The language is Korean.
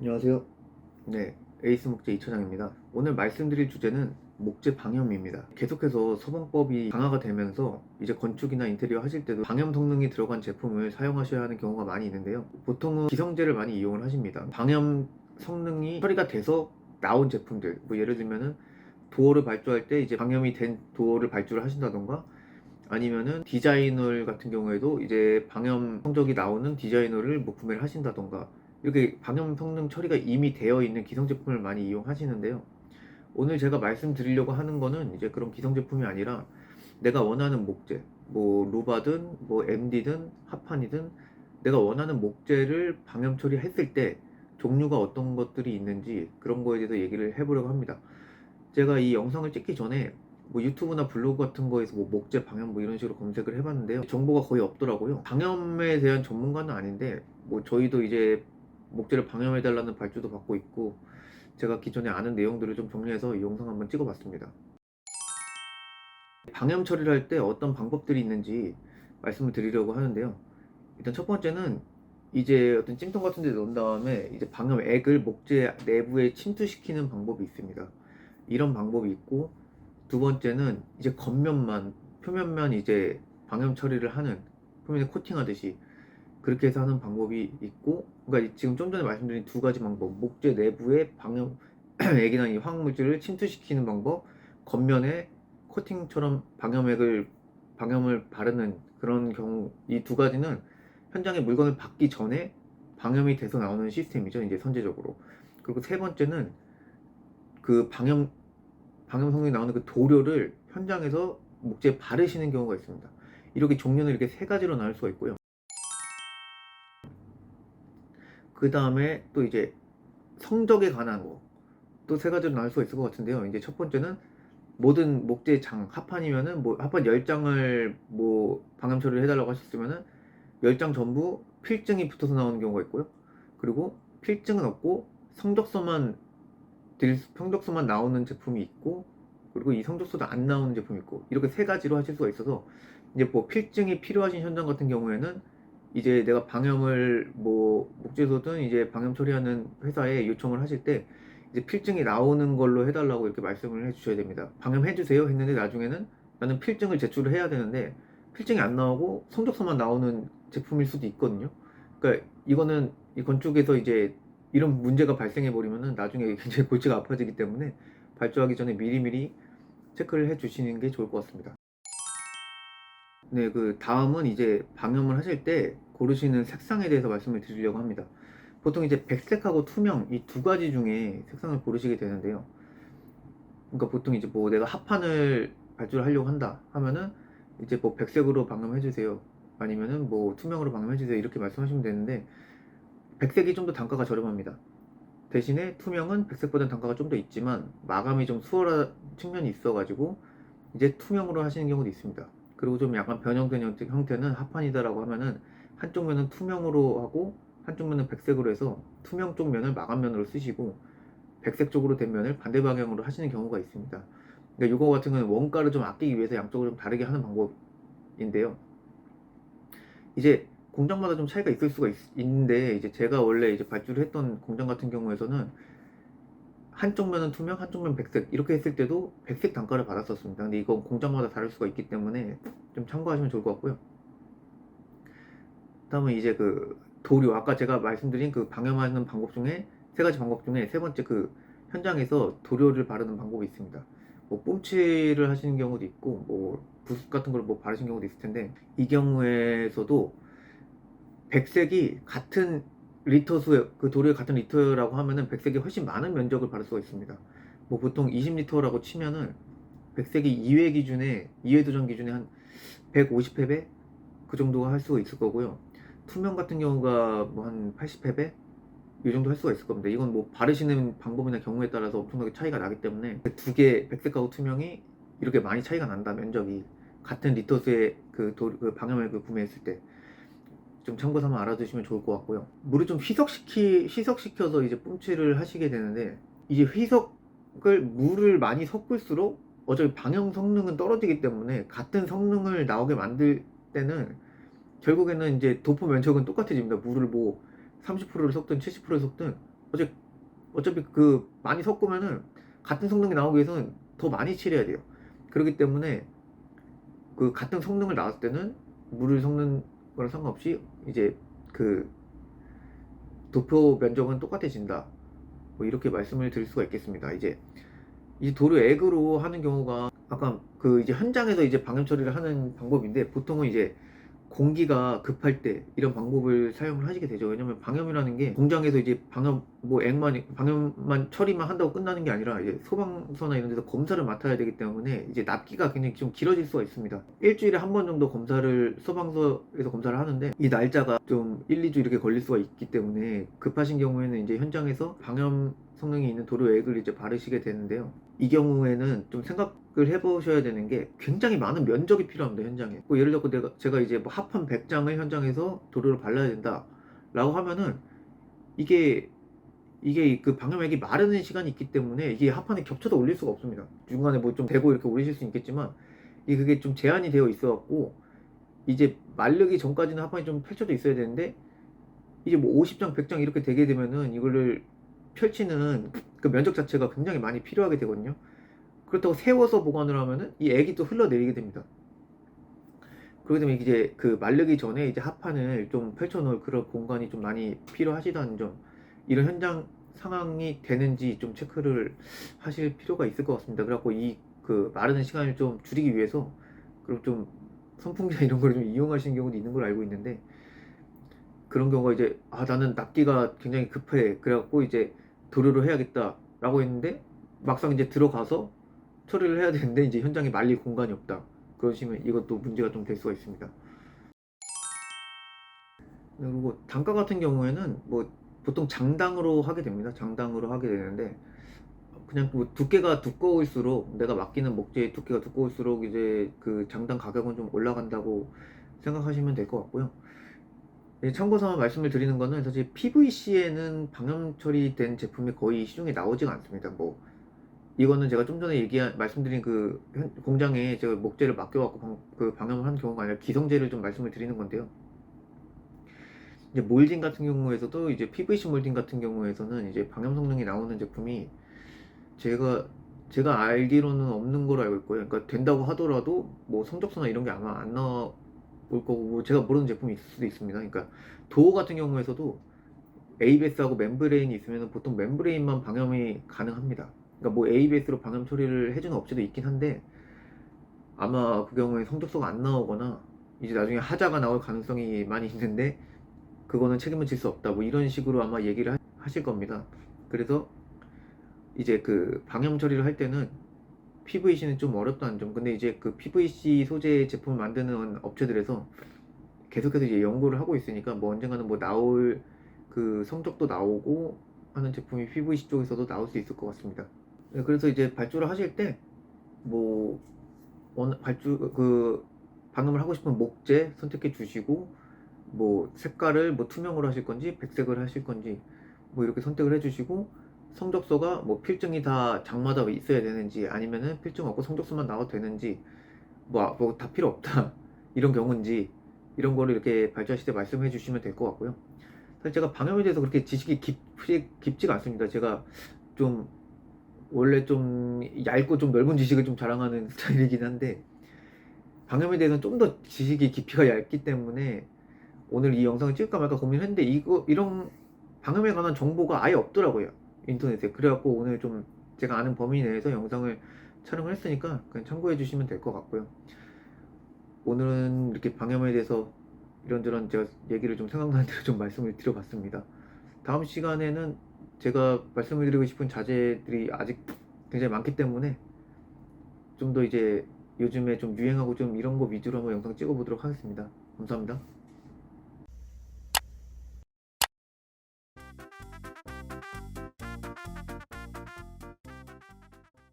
안녕하세요. 네, 에이스 목재 이차장입니다. 오늘 말씀드릴 주제는 목재 방염입니다. 계속해서 소방법이 강화가 되면서 이제 건축이나 인테리어 하실 때도 방염 성능이 들어간 제품을 사용하셔야 하는 경우가 많이 있는데요. 보통은 기성제를 많이 이용을 하십니다. 방염 성능이 처리가 돼서 나온 제품들, 뭐 예를 들면은 도어를 발주할 때 이제 방염이 된 도어를 발주를 하신다던가, 아니면은 디자이너 같은 경우에도 이제 방염 성적이 나오는 디자이너를 뭐 구매를 하신다던가, 이렇게 방염 성능 처리가 이미 되어 있는 기성 제품을 많이 이용하시는데요. 오늘 제가 말씀드리려고 하는 거는 이제 그런 기성 제품이 아니라 내가 원하는 목재, 뭐 루바든 뭐 MD든 합판이든 내가 원하는 목재를 방염 처리했을 때 종류가 어떤 것들이 있는지, 그런 거에 대해서 얘기를 해보려고 합니다. 제가 이 영상을 찍기 전에 뭐 유튜브나 블로그 같은 거에서 뭐 목재 방염 뭐 이런 식으로 검색을 해봤는데요. 정보가 거의 없더라고요. 방염에 대한 전문가는 아닌데 뭐 저희도 이제 목재를 방염해달라는 발주도 받고 있고, 제가 기존에 아는 내용들을 좀 정리해서 이 영상 한번 찍어봤습니다. 방염 처리를 할 때 어떤 방법들이 있는지 말씀을 드리려고 하는데요. 일단 첫 번째는 이제 어떤 찜통 같은 데 넣은 다음에 이제 방염액을 목재 내부에 침투시키는 방법이 있습니다. 이런 방법이 있고, 두 번째는 이제 겉면만, 표면만 이제 방염 처리를 하는, 표면에 코팅하듯이 그렇게 해서 하는 방법이 있고, 그러니까 지금 좀 전에 말씀드린 두 가지 방법, 목재 내부에 방염 액이나 이 화학물질을 침투시키는 방법, 겉면에 코팅처럼 방염을 바르는 그런 경우, 이 두 가지는 현장에 물건을 받기 전에 방염이 돼서 나오는 시스템이죠, 이제 선제적으로. 그리고 세 번째는 그 방염 성능이 나오는 그 도료를 현장에서 목재에 바르시는 경우가 있습니다. 이렇게 종류는 이렇게 세 가지로 나눌 수가 있고요. 그 다음에 또 이제 성적에 관한 거 또 세 가지로 나눌 수가 있을 것 같은데요. 이제 첫 번째는 모든 목재 장, 합판이면은 뭐 합판 10장을 뭐 방염 처리를 해달라고 하셨으면은 10장 전부 필증이 붙어서 나오는 경우가 있고요. 그리고 필증은 없고 성적서만 나오는 제품이 있고, 그리고 이 성적서도 안 나오는 제품이 있고, 이렇게 세 가지로 하실 수가 있어서, 이제 뭐 필증이 필요하신 현장 같은 경우에는 이제 내가 방염을 뭐 목재소든 이제 방염 처리하는 회사에 요청을 하실 때 이제 필증이 나오는 걸로 해달라고 이렇게 말씀을 해주셔야 됩니다. 방염해주세요 했는데 나중에는 나는 필증을 제출을 해야 되는데 필증이 안 나오고 성적서만 나오는 제품일 수도 있거든요. 그러니까 이거는 이 건축에서 이제 이런 문제가 발생해 버리면은 나중에 굉장히 골치가 아파지기 때문에 발주하기 전에 미리미리 체크를 해 주시는 게 좋을 것 같습니다. 네, 그 다음은 이제 방염을 하실 때 고르시는 색상에 대해서 말씀을 드리려고 합니다. 보통 이제 백색하고 투명 이 두 가지 중에 색상을 고르시게 되는데요. 그러니까 보통 이제 뭐 내가 합판을 발주를 하려고 한다 하면은 이제 뭐 백색으로 방염해 주세요. 아니면은 뭐 투명으로 방염해 주세요. 이렇게 말씀하시면 되는데, 백색이 좀 더 단가가 저렴합니다. 대신에 투명은 백색보다는 단가가 좀 더 있지만 마감이 좀 수월한 측면이 있어가지고 이제 투명으로 하시는 경우도 있습니다. 그리고 좀 약간 변형된 형태는 합판이다라고 하면은 한쪽 면은 투명으로 하고 한쪽 면은 백색으로 해서 투명 쪽 면을 마감면으로 쓰시고 백색 쪽으로 된 면을 반대 방향으로 하시는 경우가 있습니다. 그러니까 이거 같은 경우는 원가를 좀 아끼기 위해서 양쪽을 좀 다르게 하는 방법인데요. 이제 공장마다 좀 차이가 있을 수가 있는데, 이제 제가 원래 이제 발주를 했던 공장 같은 경우에서는 한쪽 면은 투명, 한쪽 면 백색 이렇게 했을 때도 백색 단가를 받았었습니다. 근데 이건 공장마다 다를 수가 있기 때문에 좀 참고하시면 좋을 것 같고요. 다음은 이제 그 도료, 아까 제가 말씀드린 그 방염하는 방법 중에 세 가지 방법 중에 세 번째, 그 현장에서 도료를 바르는 방법이 있습니다. 뭐 뽐칠을 하시는 경우도 있고 뭐 붓 같은 걸 뭐 바르시는 경우도 있을 텐데, 이 경우에서도 백색이 같은 리터 수의 그 도료의 같은 리터라고 하면은 백색이 훨씬 많은 면적을 바를 수가 있습니다. 뭐 보통 20리터라고 치면은 백색이 2회 도전 기준에 한 150회배 그 정도 할 수가 있을 거고요. 투명 같은 경우가 뭐 한 80회배 이 정도 할 수가 있을 겁니다. 이건 뭐 바르시는 방법이나 경우에 따라서 엄청나게 차이가 나기 때문에 두 개, 백색하고 투명이 이렇게 많이 차이가 난다, 면적이 같은 리터수의 그 방염액을 구매했을 때 좀 참고 삼아 알아두시면 좋을 것 같고요. 물을 좀 희석시켜서 이제 뿜칠을 하시게 되는데, 이제 물을 많이 섞을수록 어차피 방향 성능은 떨어지기 때문에 같은 성능을 나오게 만들 때는 결국에는 이제 도포 면적은 똑같아집니다. 물을 뭐 30%를 섞든 70%를 섞든 어차피 그 많이 섞으면은 같은 성능이 나오기 위해서는 더 많이 칠해야 돼요. 그렇기 때문에 그 같은 성능을 나왔을 때는 물을 섞는 거랑 상관없이 이제 그 도표 면적은 똑같아진다. 뭐 이렇게 말씀을 드릴 수가 있겠습니다. 이제 이 도료 액으로 하는 경우가 아까 그 이제 현장에서 이제 방염 처리를 하는 방법인데, 보통은 이제 공기가 급할 때 이런 방법을 사용을 하시게 되죠. 왜냐면 방염이라는 게 공장에서 이제 방염 뭐 액만 방염만 처리만 한다고 끝나는 게 아니라 이제 소방서나 이런 데서 검사를 맡아야 되기 때문에 이제 납기가 굉장히 좀 길어질 수가 있습니다. 일주일에 한 번 정도 검사를 소방서에서 검사를 하는데, 이 날짜가 좀 1, 2주 이렇게 걸릴 수가 있기 때문에 급하신 경우에는 이제 현장에서 방염 성능이 있는 도료액을 이제 바르시게 되는데요. 이 경우에는 좀 생각을 해보셔야 되는 게, 굉장히 많은 면적이 필요합니다, 현장에. 뭐 예를 들어 제가 이제 뭐 합판 100장을 현장에서 도료를 발라야 된다 라고 하면은, 이게 그 방염액이 마르는 시간이 있기 때문에 이게 합판에 겹쳐서 올릴 수가 없습니다. 중간에 뭐 좀 대고 이렇게 올리실 수 있겠지만, 그게 좀 제한이 되어 있어 갖고, 이제 마르기 전까지는 합판이 좀 펼쳐져 있어야 되는데, 이제 뭐 50장 100장 이렇게 되게 되면은 이거를 펼치는 그 면적 자체가 굉장히 많이 필요하게 되거든요. 그렇다고 세워서 보관을 하면은 이 액이 또 흘러내리게 됩니다. 그렇게 되면 이제 그 마르기 전에 이제 합판을 좀 펼쳐놓을 그런 공간이 좀 많이 필요하시다는 점, 이런 현장 상황이 되는지 좀 체크를 하실 필요가 있을 것 같습니다. 그래갖고 이 그 마르는 시간을 좀 줄이기 위해서, 그리고 좀 선풍기나 이런 걸 좀 이용하시는 경우도 있는 걸로 알고 있는데, 그런 경우가 이제 나는 납기가 굉장히 급해, 그래갖고 이제 도료를 해야겠다 라고 했는데, 막상 이제 들어가서 처리를 해야 되는데 이제 현장에 말릴 공간이 없다, 그러시면 이것도 문제가 좀 될 수가 있습니다. 그리고 단가 같은 경우에는 뭐 보통 장당으로 하게 됩니다. 장당으로 하게 되는데, 그냥 뭐 두께가 두꺼울수록, 내가 맡기는 목재의 두께가 두꺼울수록 이제 그 장당 가격은 좀 올라간다고 생각하시면 될 것 같고요. 참고삼아 말씀을 드리는 거는, 사실 PVC에는 방염 처리된 제품이 거의 시중에 나오지가 않습니다. 뭐 이거는 제가 좀 전에 말씀드린 그 공장에 제가 목재를 맡겨갖고 그 방염을 한 경우가 아니라 기성재를 좀 말씀을 드리는 건데요. 이제 몰딩 같은 경우에서도 이제 PVC 몰딩 같은 경우에서는 이제 방염 성능이 나오는 제품이 제가 알기로는 없는 걸로 알고 있고요. 그러니까 된다고 하더라도 뭐 성적서나 이런 게 아마 안 나올 거고, 뭐 제가 모르는 제품이 있을 수도 있습니다. 그러니까 도어 같은 경우에서도 ABS하고 멤브레인이 있으면 보통 멤브레인만 방염이 가능합니다. 그러니까 뭐 ABS로 방염 처리를 해주는 업체도 있긴 한데, 아마 그 경우에 성적서가 안 나오거나 이제 나중에 하자가 나올 가능성이 많이 있는데, 그거는 책임을 질 수 없다, 뭐 이런 식으로 아마 얘기를 하실 겁니다. 그래서 이제 그 방염 처리를 할 때는 PVC는 좀 어렵다는 점. 근데 이제 그 PVC 소재 제품을 만드는 업체들에서 계속해서 이제 연구를 하고 있으니까, 뭐 언젠가는 뭐 나올 그 성적도 나오고 하는 제품이 PVC 쪽에서도 나올 수 있을 것 같습니다. 네, 그래서 이제 발주를 하실 때 뭐 방음을 하고 싶은 목재 선택해 주시고, 뭐 색깔을 뭐 투명으로 하실 건지 백색을 하실 건지 뭐 이렇게 선택을 해 주시고, 성적서가 뭐 필증이 다 장마다 있어야 되는지, 아니면은 필증 없고 성적서만 나와도 되는지, 뭐 다 필요 없다 이런 경우인지, 이런 거를 이렇게 발주하실 때 말씀해 주시면 될 것 같고요. 사실 제가 방염에 대해서 그렇게 지식이 깊지가 않습니다. 제가 좀 원래 좀 얇고 좀 넓은 지식을 좀 자랑하는 스타일이긴 한데, 방염에 대해서는 좀 더 지식이 깊이가 얇기 때문에 오늘 이 영상을 찍을까 말까 고민했는데, 이런 방염에 관한 정보가 아예 없더라고요, 인터넷에. 그래갖고 오늘 좀 제가 아는 범위 내에서 영상을 촬영을 했으니까 그냥 참고해 주시면 될 것 같고요. 오늘은 이렇게 방염에 대해서 이런저런 제가 얘기를 좀 생각나는 대로 좀 말씀을 드려봤습니다. 다음 시간에는 제가 말씀을 드리고 싶은 자재들이 아직 굉장히 많기 때문에, 좀 더 이제 요즘에 좀 유행하고 좀 이런 거 위주로 한번 영상 찍어 보도록 하겠습니다. 감사합니다.